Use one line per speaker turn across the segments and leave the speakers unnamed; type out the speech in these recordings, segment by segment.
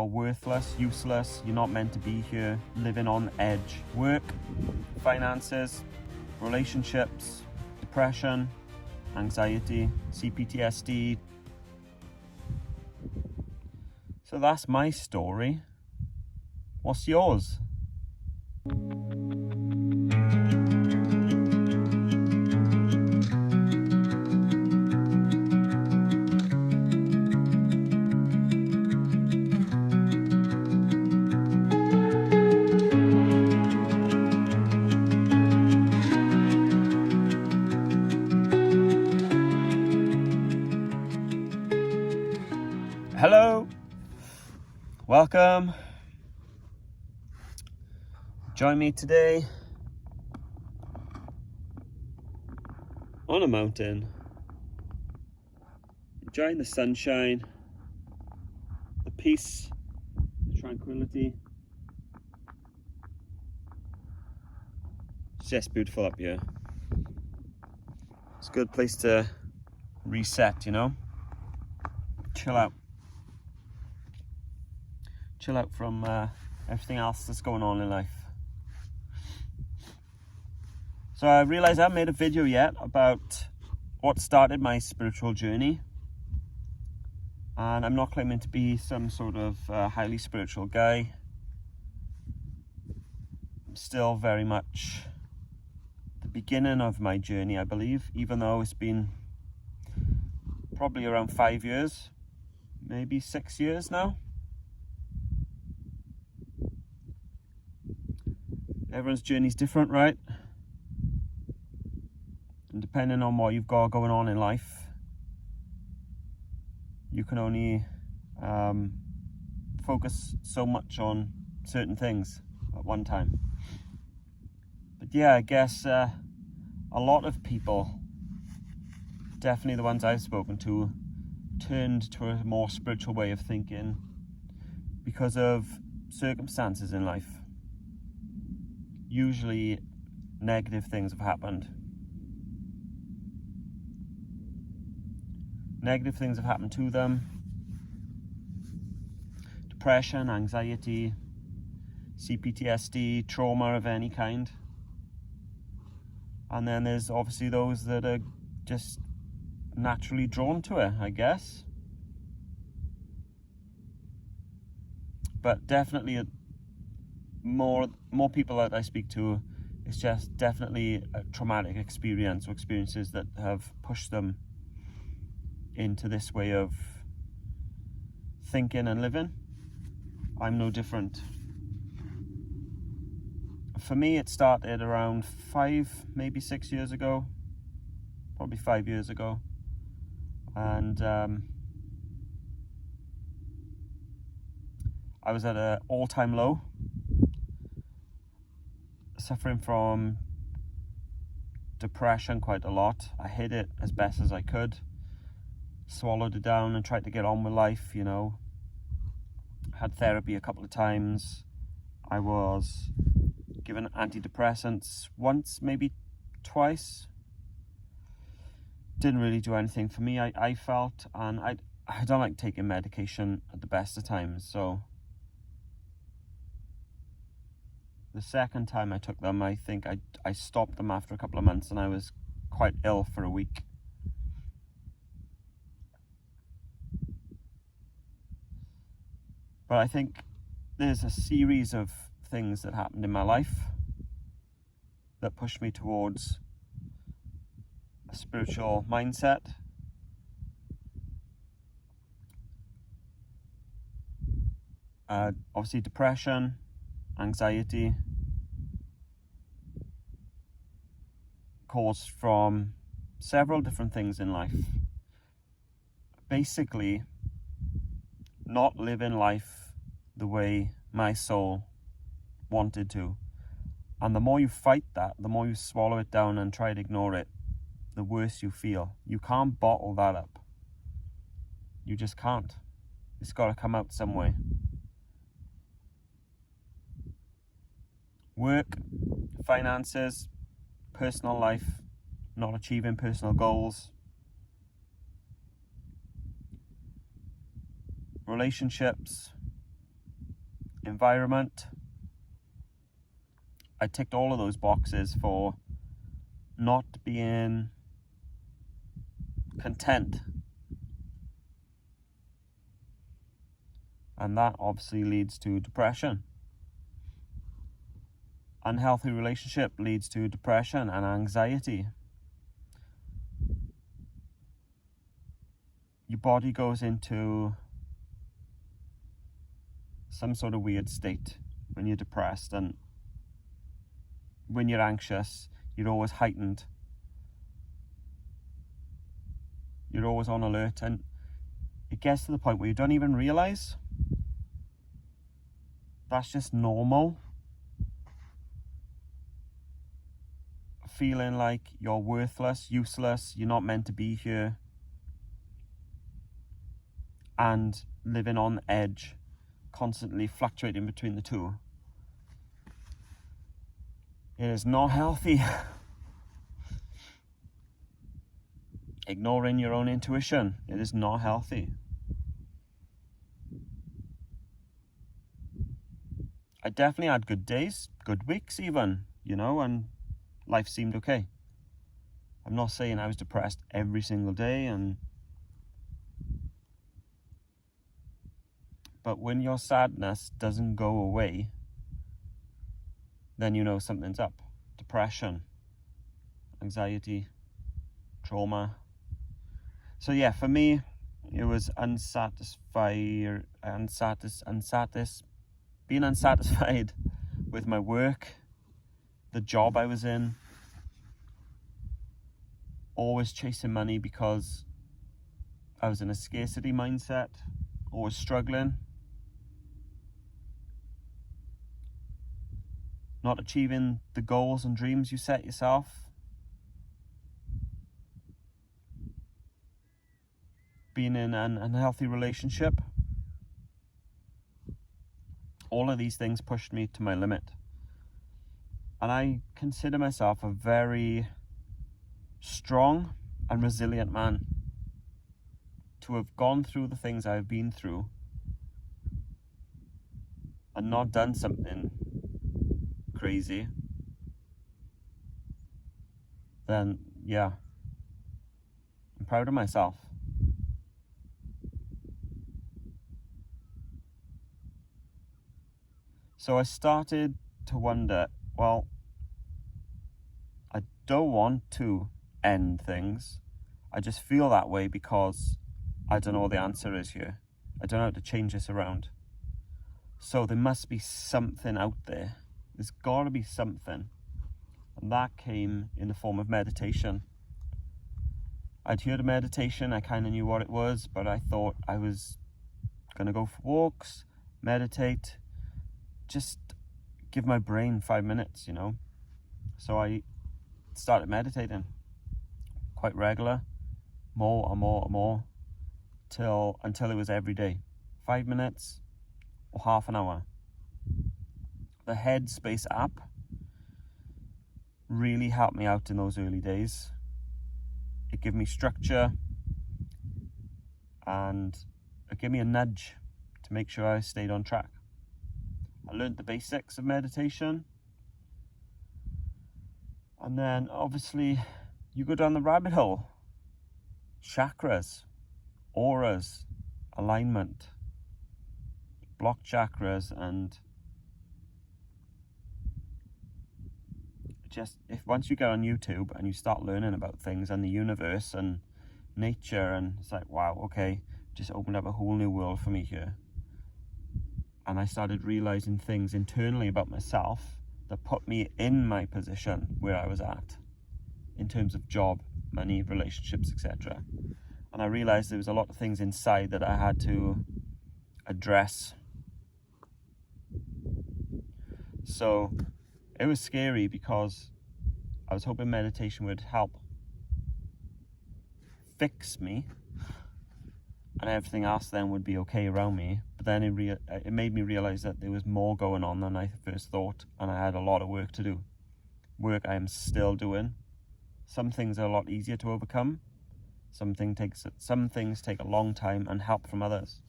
worthless, useless, you're not meant to be here, living on edge. Work, finances, relationships, depression, anxiety, CPTSD. So that's my story. What's yours? Hello, welcome. Join me today on a mountain, enjoying the sunshine, the peace, the tranquility. It's just beautiful up here. It's a good place to reset, chill out from everything else that's going on in life. So I realized I haven't made a video yet about what started my spiritual journey, and I'm not claiming to be some sort of highly spiritual guy. I'm still very much the beginning of my journey, I believe, even though it's been probably around 5 years, maybe 6 years now. Everyone's journey's different, right? And depending on what you've got going on in life, you can only focus so much on certain things at one time. But yeah, I guess a lot of people, definitely the ones I've spoken to, turned to a more spiritual way of thinking because of circumstances in life. Usually negative things have happened. Negative things have happened to them. Depression, anxiety, CPTSD, trauma of any kind. And then there's obviously those that are just naturally drawn to it, I guess. But definitely more people that I speak to, it's just definitely a traumatic experience or experiences that have pushed them into this way of thinking and living. I'm no different. For me, it started around 5, maybe 6 years ago, probably 5 years ago. And I was at an all-time low, suffering from depression quite a lot. I hid it as best as I could, swallowed it down and tried to get on with life, Had therapy a couple of times. I was given antidepressants once, maybe twice. Didn't really do anything for me, I felt, and I don't like taking medication at the best of times, so the second time I took them, I think I stopped them after a couple of months, and I was quite ill for a week. But I think there's a series of things that happened in my life that pushed me towards a spiritual mindset. Obviously depression, anxiety, caused from several different things in life. Basically, not living life the way my soul wanted to. And the more you fight that, the more you swallow it down and try to ignore it, the worse you feel. You can't bottle that up. You just can't. It's got to come out some way. Work, finances, personal life, not achieving personal goals, relationships, environment. I ticked all of those boxes for not being content. And that obviously leads to depression. Unhealthy relationship leads to depression and anxiety. Your body goes into some sort of weird state when you're depressed, and when you're anxious, you're always heightened. You're always on alert, and it gets to the point where you don't even realize that's just normal. Feeling like you're worthless, useless, you're not meant to be here, and living on edge, constantly fluctuating between the two. It is not healthy. Ignoring your own intuition, it is not healthy. I definitely had good days, good weeks even, and life seemed okay. I'm not saying I was depressed every single day, but when your sadness doesn't go away, then you know something's up. Depression, anxiety, trauma. So yeah, for me, it was being unsatisfied with my work, the job I was in, always chasing money because I was in a scarcity mindset, always struggling, not achieving the goals and dreams you set yourself, being in an unhealthy relationship. All of these things pushed me to my limit. And I consider myself a very strong and resilient man. To have gone through the things I've been through and not done something crazy, then yeah, I'm proud of myself. So I started to wonder, well, I don't want to end things. I just feel that way because I don't know what the answer is here. I don't know how to change this around. So there must be something out there. There's got to be something. And that came in the form of meditation. I'd heard of meditation, I kind of knew what it was, but I thought I was going to go for walks, meditate, just give my brain 5 minutes, So I started meditating quite regular, more and more and more, until it was every day. 5 minutes or half an hour. The Headspace app really helped me out in those early days. It gave me structure and it gave me a nudge to make sure I stayed on track. I learned the basics of meditation, and then obviously you go down the rabbit hole. Chakras, auras, alignment, block chakras, and once you get on YouTube and you start learning about things and the universe and nature, and it's like, wow, okay, just opened up a whole new world for me here. And I started realizing things internally about myself that put me in my position where I was at in terms of job, money, relationships, etc. And I realized there was a lot of things inside that I had to address. So it was scary because I was hoping meditation would help fix me and everything else then would be okay around me. But then it made me realize that there was more going on than I first thought, and I had a lot of work to do. Work I am still doing. Some things are a lot easier to overcome. Some things take a long time and help from others.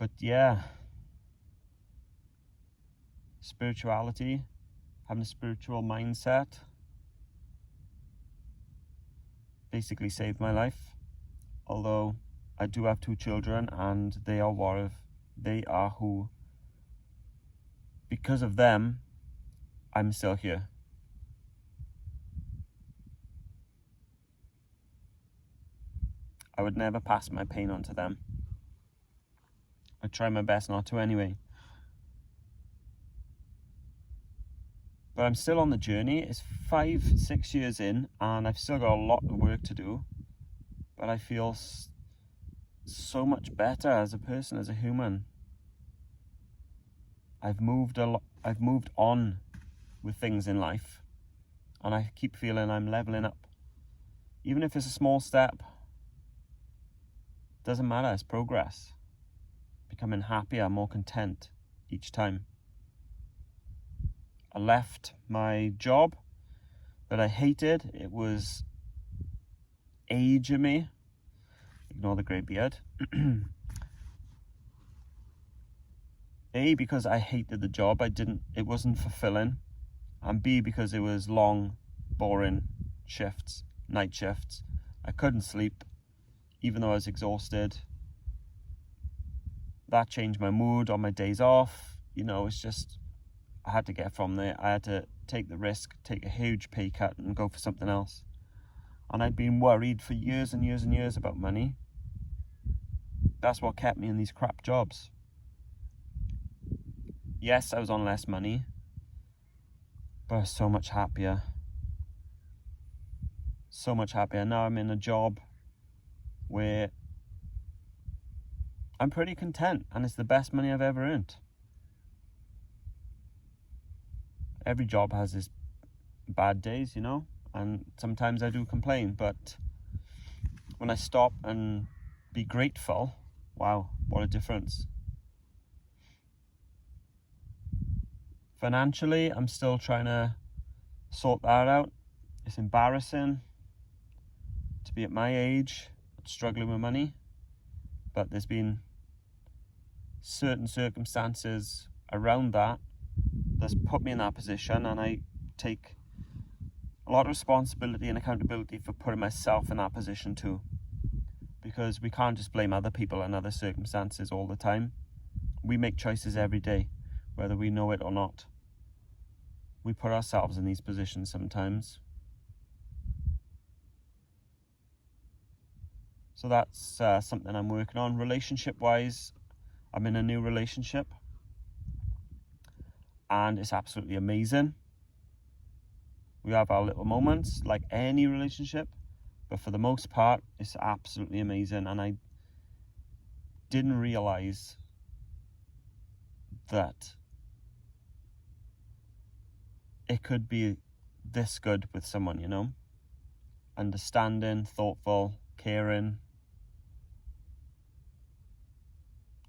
But yeah, spirituality, having a spiritual mindset, basically saved my life. Although I do have 2 children, and they are who, because of them, I'm still here. I would never pass my pain on to them. I try my best not to anyway. But I'm still on the journey. It's 5-6 years in, and I've still got a lot of work to do. But I feel so much better as a person, as a human. I've moved on with things in life, and I keep feeling I'm leveling up. Even if it's a small step, doesn't matter, it's progress. Becoming happier, more content each time. I left my job that I hated. It was aging me. Ignore the grey beard. A, because I hated the job. It wasn't fulfilling. And B, because it was long, boring shifts, night shifts. I couldn't sleep, even though I was exhausted. That changed my mood on my days off. It's just, I had to get from there. I had to take the risk, take a huge pay cut and go for something else. And I'd been worried for years and years and years about money. That's what kept me in these crap jobs. Yes, I was on less money, but I was so much happier. So much happier. Now I'm in a job where I'm pretty content, and it's the best money I've ever earned. Every job has its bad days, and sometimes I do complain, but when I stop and be grateful, wow, what a difference. Financially, I'm still trying to sort that out. It's embarrassing to be at my age, struggling with money, but there's been certain circumstances around that's put me in that position, and I take a lot of responsibility and accountability for putting myself in that position too, because we can't just blame other people and other circumstances all the time. We make choices every day, whether we know it or not. We put ourselves in these positions sometimes. So that's something I'm working on. Relationship-wise, I'm in a new relationship, and it's absolutely amazing. We have our little moments, like any relationship, but for the most part, it's absolutely amazing. And I didn't realize that it could be this good with someone, understanding, thoughtful, caring,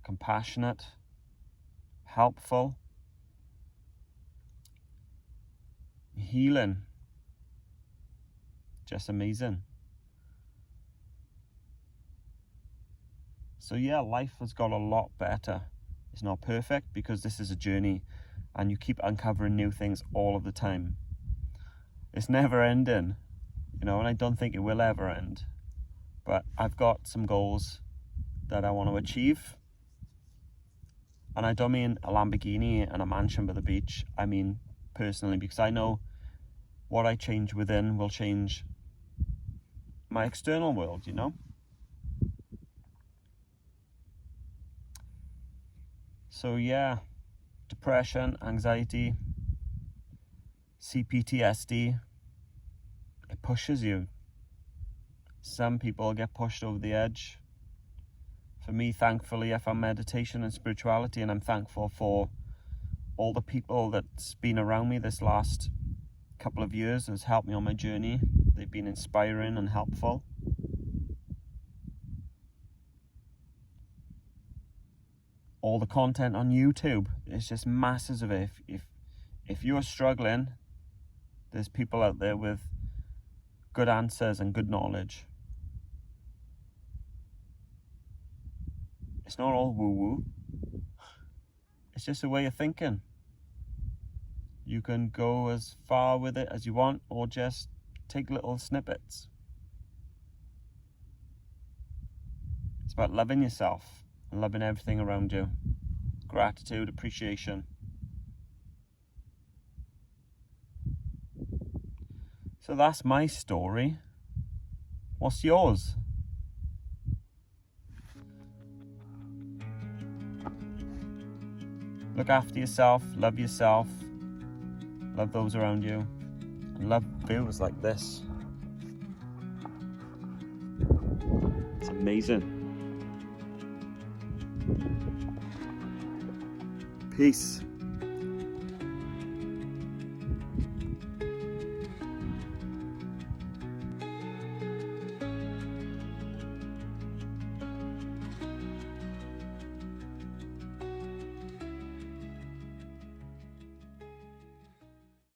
compassionate, helpful, healing, just amazing. So yeah, life has got a lot better. It's not perfect, because this is a journey, and you keep uncovering new things all of the time. It's never ending, and I don't think it will ever end. But I've got some goals that I want to achieve. And I don't mean a Lamborghini and a mansion by the beach. I mean personally, because I know what I change within will change my external world, So yeah, depression, anxiety, CPTSD, it pushes you. Some people get pushed over the edge. For me, thankfully, I found meditation and spirituality, and I'm thankful for all the people that's been around me this last couple of years has helped me on my journey. They've been inspiring and helpful. All the content on YouTube is just masses of it. If you're struggling, there's people out there with good answers and good knowledge. It's not all woo-woo. It's just a way of thinking. You can go as far with it as you want, or just take little snippets. It's about loving yourself and loving everything around you. Gratitude, appreciation. So that's my story. What's yours? Look after yourself, love those around you, and love views like this. It's amazing. Peace.